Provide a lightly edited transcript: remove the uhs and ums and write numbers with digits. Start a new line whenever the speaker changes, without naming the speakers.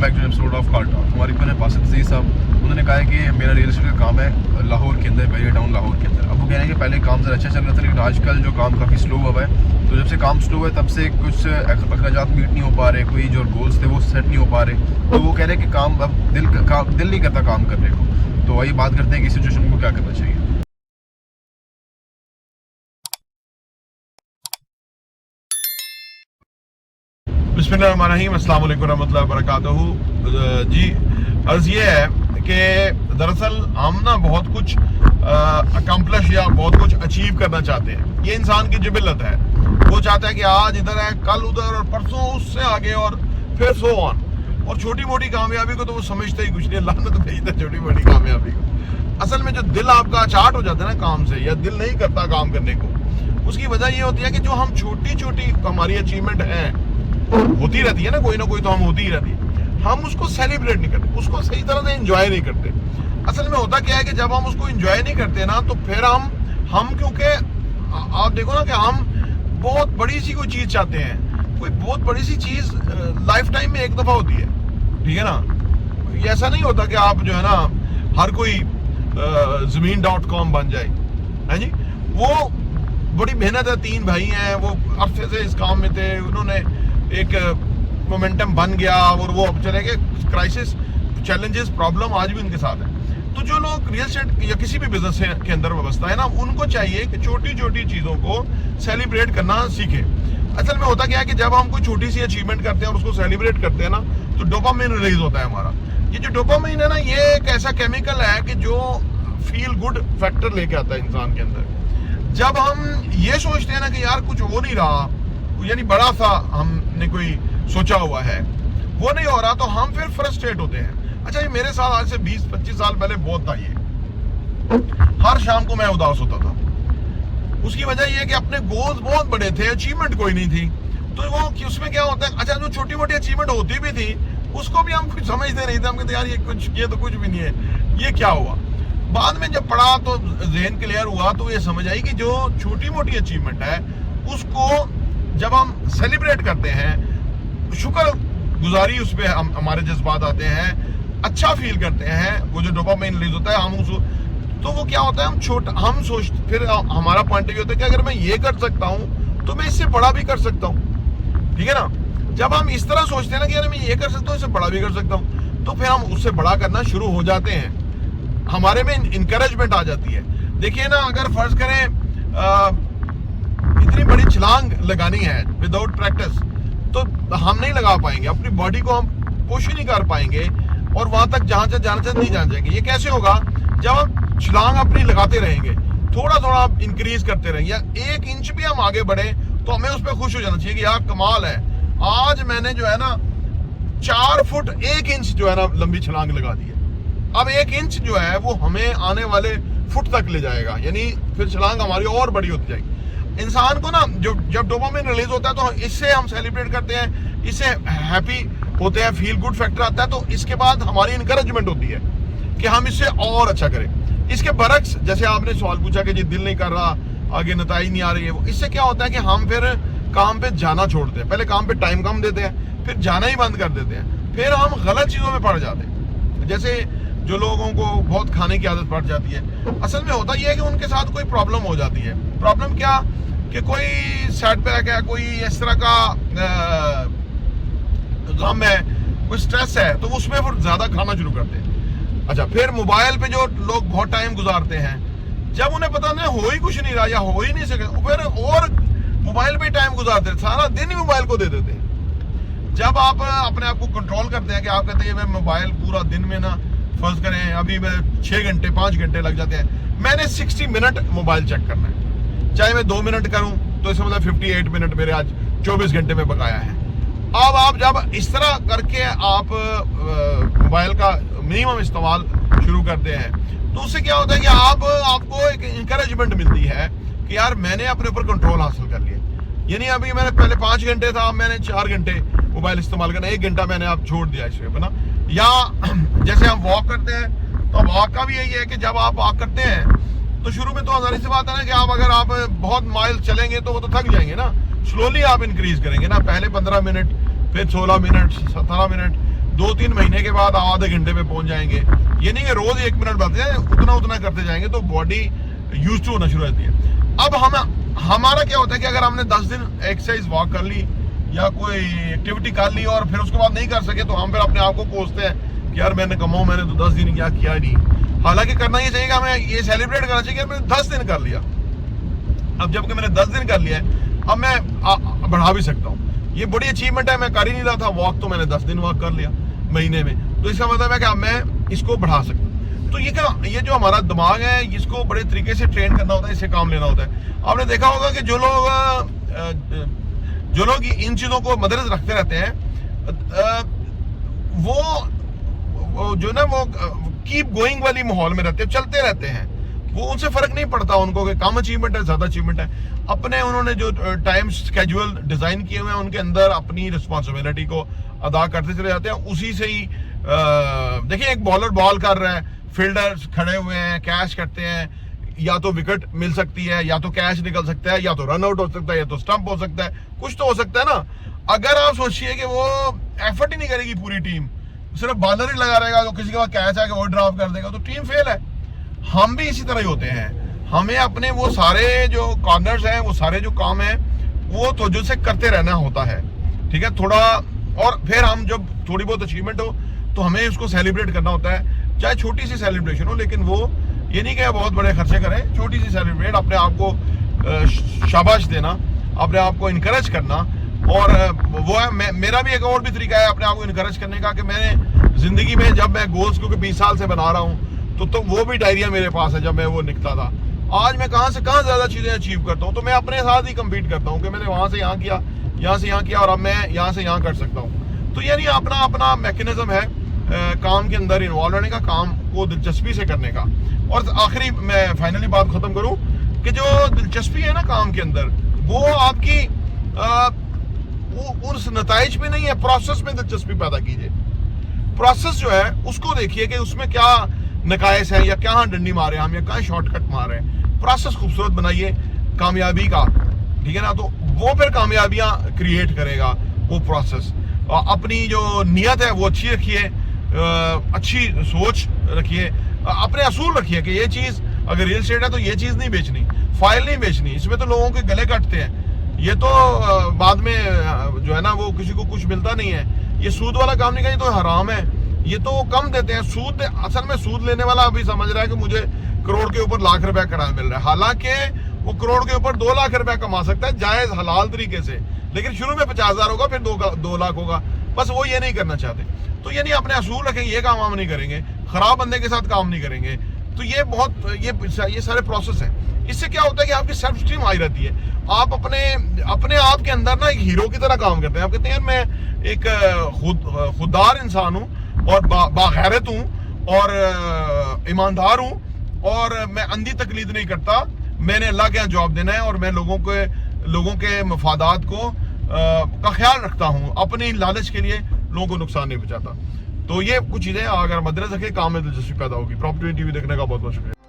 Welcome back to episode of car talk. हमारे को बासित अजीज साहब उन्होंने कहा है कि मेरा रियल एस्टेट का काम है लाहौर के अंदर, बैरियर टाउन लाहौर के अंदर। अब वो कह रहे हैं कि पहले काम ज़रा अच्छा चल रहा था, लेकिन आजकल जो काम काफ़ी स्लो हुआ है। तो जब से काम स्लो है तब से कुछ अखराजात मीट नहीं हो पा रहे, कोई जो गोल्स थे वो सेट नहीं हो पा रहे। तो वो कह रहे हैं कि काम अब दिल नहीं करता काम करने को। तो आइए बात करते हैं कि सिचुएशन को क्या करना चाहिए। बिस्मिल्लाहिर्रहमानिर्रहीम, अस्सलाम वालेकुम रहमतुल्लाहि व बरकातहू। जी अर्ज ये है कि दरअसल हम ना बहुत कुछ अकम्प्लिश या बहुत कुछ अचीव करना चाहते हैं। ये इंसान की जिबिलत है। वो चाहता है कि आज इधर है, कल उधर, और परसों उससे आगे, और फिर सो ऑन। और छोटी मोटी कामयाबी को तो वो समझते ही कुछ नहीं, लानत भेजता छोटी मोटी कामयाबी को। असल में जो दिल आपका चार्ट हो जाता है ना काम से, या दिल नहीं करता काम करने को, उसकी वजह ये होती है कि जो हम छोटी छोटी हमारी अचीवमेंट है होती रहती है ना कोई तो हम होती ही रहती है, हम उसको सेलिब्रेट नहीं करते, उसको सही तरह से एंजॉय नहीं करते। असल में होता क्या है कि जब हम उसको एंजॉय नहीं करते ना, तो फिर हम क्योंकि आप देखो ना कि हम बहुत बड़ी सी कोई चीज चाहते हैं, कोई बहुत बड़ी सी चीज लाइफ टाइम में एक दफा होती है, ठीक है ना। ऐसा नहीं होता कि आप जो है ना हर कोई ज़मीन.com बन जाए, है जी। वो बड़ी मेहनत है, 3 भाई हैं, वो अरसे से इस काम में थे, उन्होंने एक मोमेंटम बन गया और वो अब चले गए। क्राइसिस, चैलेंजेस, प्रॉब्लम आज भी उनके साथ है। तो जो लोग रियल एस्टेट या किसी भी बिजनेस के अंदर व्यवस्था है ना, उनको चाहिए कि छोटी छोटी चीजों को सेलिब्रेट करना सीखे। असल में होता क्या है कि जब हम कोई छोटी सी अचीवमेंट करते हैं और उसको सेलिब्रेट करते हैं ना, तो डोपामाइन रिलीज होता है हमारा। ये जो डोपामाइन है ना, ये एक ऐसा केमिकल है कि जो फील गुड फैक्टर लेके आता है इंसान के अंदर। जब हम ये सोचते हैं ना कि यार कुछ हो नहीं रहा, यानी बड़ा सा हमने कोई सोचा हुआ है, वो नहीं हो रहा, तो हम फिर फ्रस्ट्रेट होते हैं। अच्छा, ये मेरे साथ आज से 20-25 साल पहले बहुत था। ये हर शाम को मैं उदास होता था। उसकी वजह ये कि अपने गोल्स बहुत बड़े थे, अचीवमेंट कोई नहीं थी। तो वो उसमें क्या होता है, अच्छा जो छोटी मोटी अचीवमेंट होती भी थी उसको भी हम कुछ समझते नहीं थे। हम कहते यार ये तो कुछ भी नहीं है, ये क्या हुआ। बाद में जब पढ़ा तो ज़हन क्लियर हुआ, तो ये समझ आई कि जो छोटी मोटी अचीवमेंट है उसको जब हम सेलिब्रेट करते हैं, शुक्र गुजारी उस पर हमारे जज्बात आते हैं, अच्छा फील करते हैं, वो जो डोपामाइन रिलीज होता है, हम उसको, तो वो क्या होता है, हम सोच, फिर हमारा पॉइंट ऑफ व्यू होता है कि अगर मैं ये कर सकता हूँ तो मैं इससे बड़ा भी कर सकता हूँ, ठीक है ना। जब हम इस तरह सोचते हैं ना कि यार मैं ये कर सकता हूँ, इससे बड़ा भी कर सकता हूँ, तो फिर हम उससे बड़ा करना शुरू हो जाते हैं, हमारे में इंकरेजमेंट आ जाती है। देखिए ना, अगर फर्ज करें इतनी बड़ी छलांग लगानी है विदाउट प्रैक्टिस, तो हम नहीं लगा पाएंगे, अपनी बॉडी को हम पुश ही नहीं कर पाएंगे, और वहां तक जहां से जाना चाहिए नहीं जान जाएंगे। ये कैसे होगा, जब हम छलांग अपनी लगाते रहेंगे, थोड़ा थोड़ा इंक्रीज करते रहेंगे, या 1 इंच भी हम आगे बढ़े तो हमें उस पर खुश हो जाना चाहिए कि यार कमाल है, आज मैंने जो है ना 4 फुट 1 इंच जो है ना लंबी छलांग लगा दी है। अब 1 इंच जो है वो हमें आने वाले फुट तक ले जाएगा, यानी फिर छलांग हमारी और बड़ी होती जाएगी। इंसान को ना जब डोपामाइन रिलीज होता है तो इससे हम सेलिब्रेट करते हैं, इससे हैप्पी होते हैं, फील गुड फैक्टर आता है, तो इसके बाद हमारी इंकरेजमेंट होती है कि हम इससे और अच्छा करें। इसके बरक्स, जैसे आपने सवाल पूछा कि जी दिल नहीं कर रहा, आगे नतीजे नहीं आ रही है, वो इससे क्या होता है कि हम फिर काम पे जाना छोड़ते हैं। पहले काम पे टाइम कम देते हैं, फिर जाना ही बंद कर देते हैं, फिर हम गलत चीजों में पड़ जाते हैं। जैसे जो लोगों को बहुत खाने की आदत पड़ जाती है, असल में होता यह है कि उनके साथ कोई प्रॉब्लम हो जाती है। प्रॉब्लम क्या कि कोई सेटबैक है, कोई इस तरह का गम है, कोई स्ट्रेस है, तो उसमें फिर ज्यादा खाना शुरू करते हैं। अच्छा, फिर मोबाइल पे जो लोग बहुत टाइम गुजारते हैं, जब उन्हें पता नहीं हो ही कुछ नहीं रहा या हो ही नहीं सके, फिर और मोबाइल पे टाइम गुजारते हैं, सारा दिन ही मोबाइल को दे देते हैं। जब आप अपने आप को कंट्रोल करते हैं कि आप कहते हैं मैं मोबाइल पूरा दिन में ना, फर्ज करें अभी मैं 6 घंटे 5 घंटे लग जाते हैं, मैंने 60 मिनट मोबाइल चेक करना है, चाहे मैं 2 मिनट करूं तो इसका मतलब 58 मिनट मेरे आज 24 घंटे में बकाया है। अब आप जब इस तरह करके आप मोबाइल का मिनिमम इस्तेमाल शुरू करते हैं, तो उससे क्या होता है कि आपको एक इंकरेजमेंट मिलती है कि यार मैंने अपने ऊपर कंट्रोल हासिल कर लिया। यानी अभी मैंने पहले 5 घंटे था, अब मैंने 4 घंटे मोबाइल इस्तेमाल करना, 1 घंटा मैंने आप छोड़ दिया इस पे ना। या जैसे हम वॉक करते हैं, तो वॉक का भी यही है कि जब आप वॉक करते हैं तो शुरू में तो जाहिर सी बात है ना कि अगर आप बहुत माइल चलेंगे तो वो तो थक जाएंगे ना। स्लोली आप इंक्रीज करेंगे ना, पहले 15 मिनट, फिर 16 मिनट, 17 मिनट, 2-3 महीने के बाद आधे घंटे में पहुंच जाएंगे। ये नहीं कि रोज 1 मिनट बढ़ते हैं, उतना उतना करते जाएंगे तो बॉडी यूज टू होना शुरू होती है। अब हमारा क्या होता है कि अगर हमने 10 दिन एक्सरसाइज वॉक कर ली या कोई एक्टिविटी कर ली और फिर उसके बाद नहीं कर सके, तो हम फिर अपने आप को कोसते हैं कि यार मैंने मैंने तो 10 दिन क्या किया नहीं। हालांकि करना ये चाहिए, हमें ये सेलिब्रेट करना चाहिए कि मैंने 10 दिन कर लिया। अब जबकि मैंने 10 दिन कर लिया है, अब मैं बढ़ा भी सकता हूँ। ये बड़ी अचीवमेंट है। मैं कर ही नहीं रहा था वॉक, तो मैंने 10 दिन वॉक कर लिया महीने में, तो इसका मतलब है कि अब मैं इसको बढ़ा सकता हूँ। तो ये जो हमारा दिमाग है, इसको बड़े तरीके से ट्रेन करना होता है, इससे काम लेना होता है। आपने देखा होगा कि जो लोग इन चीजों को मद्देनजर रखते रहते हैं, वो जो ना वो कीप गोइंग वाली माहौल में रहते हैं, चलते रहते हैं। वो उनसे फर्क नहीं पड़ता उनको कि कम अचीवमेंट है ज्यादा अचीवमेंट है। अपने उन्होंने जो टाइम स्केड्यूल डिजाइन किए हुए हैं, उनके अंदर अपनी रिस्पॉन्सिबिलिटी को अदा करते चले जाते हैं। उसी से ही देखिए, एक बॉलर बॉल कर रहा है, फील्डर्स खड़े हुए हैं, कैच करते हैं, या तो विकेट मिल सकती है, या तो कैच निकल सकता है, या तो रन आउट हो सकता है, या तो स्टंप हो सकता है, कुछ तो हो सकता है ना। अगर आप सोचिए कि वो एफर्ट ही नहीं करेगी पूरी टीम, सिर्फ बॉलर ही लगा रहेगा, तो किसी के बाद कैच आके और ड्रॉप कर देगा, तो टीम फेल है। हम भी इसी तरह ही होते हैं। हमें अपने वो सारे जो कॉर्नर्स हैं, वो सारे जो काम है, वो तवज्जो से करते रहना होता है, ठीक है थोड़ा। और फिर हम जब थोड़ी बहुत अचीवमेंट हो तो हमें उसको सेलिब्रेट करना होता है, चाहे छोटी सी सेलिब्रेशन हो, लेकिन वो ये नहीं कि बहुत बड़े खर्चे करें, छोटी सी सेलिब्रेट, अपने आप को शाबाश देना, अपने आप को इनकरेज करना। और वो है मेरा भी एक और भी तरीका है अपने आप को इनकरेज करने का, कि मैंने जिंदगी में जब मैं गोल्स क्योंकि 20 साल से बना रहा हूँ, तो वो भी डायरिया मेरे पास है जब मैं वो निकला था। आज मैं कहाँ से कहाँ ज्यादा चीजें अचीव करता हूँ, तो मैं अपने साथ ही कम्पीट करता हूँ कि मैंने वहां से यहाँ किया, यहाँ से यहाँ किया, और अब मैं यहाँ से यहाँ कर सकता हूँ। तो यानी अपना अपना मैकेनिज्म है काम के अंदर इन्वॉल्व रहने का, काम को दिलचस्पी से करने का। और आखिरी मैं फाइनली बात खत्म करूं कि जो दिलचस्पी है ना काम के अंदर, वो आपकी उस नताइज में नहीं है, प्रोसेस में दिलचस्पी पैदा कीजिए। प्रोसेस जो है उसको देखिए कि उसमें क्या नकायस है, या क्या डंडी मारे हम, या क्या शॉर्टकट मारे हैं। प्रोसेस खूबसूरत बनाइए कामयाबी का, ठीक है ना। तो वो फिर कामयाबियां क्रिएट करेगा वो प्रोसेस। अपनी जो नियत है वो अच्छी रखिए, अच्छी सोच रखिए, अपने असूल रखिए कि ये चीज अगर रियल एस्टेट है तो ये चीज नहीं बेचनी, फाइल नहीं बेचनी, इसमें तो लोगों के गले कटते हैं, ये तो बाद में जो है ना वो किसी को कुछ मिलता नहीं है। ये सूद वाला काम नहीं करना, ये तो हराम है, ये तो कम देते हैं सूद। असल में सूद लेने वाला अभी समझ रहा है कि मुझे करोड़ के ऊपर लाख रुपया किराया मिल रहा है, हालांकि वो करोड़ के ऊपर 2 लाख रुपया कमा सकता है जायज हलाल तरीके से, लेकिन शुरू में 50,000 होगा, फिर 2 लाख होगा। बस वो ये नहीं करना चाहते। तो यानी अपने असूल रखें, ये काम हम नहीं करेंगे, खराब बंदे के साथ काम नहीं करेंगे। तो ये सारे प्रोसेस हैं। इससे क्या होता है कि आपकी सेल्फ स्टीम हाई रहती है, आप अपने आप के अंदर ना एक हीरो की तरह काम करते हैं। आप कहते हैं मैं एक खुददार इंसान हूँ और बागैरत हूँ और ईमानदार हूँ, और मैं अंधी तकलीद नहीं करता, मैंने अल्लाह के यहाँ जवाब देना है, और मैं लोगों के मफादात को का ख्याल रखता हूँ, अपनी लालच के लिए लोगों को नुकसान नहीं पहुंचाता। तो ये कुछ चीजें अगर मद्देनजर रखें, काम में दिलचस्पी पैदा होगी। प्रॉपर्टी टीवी देखने का बहुत बहुत शुक्रिया।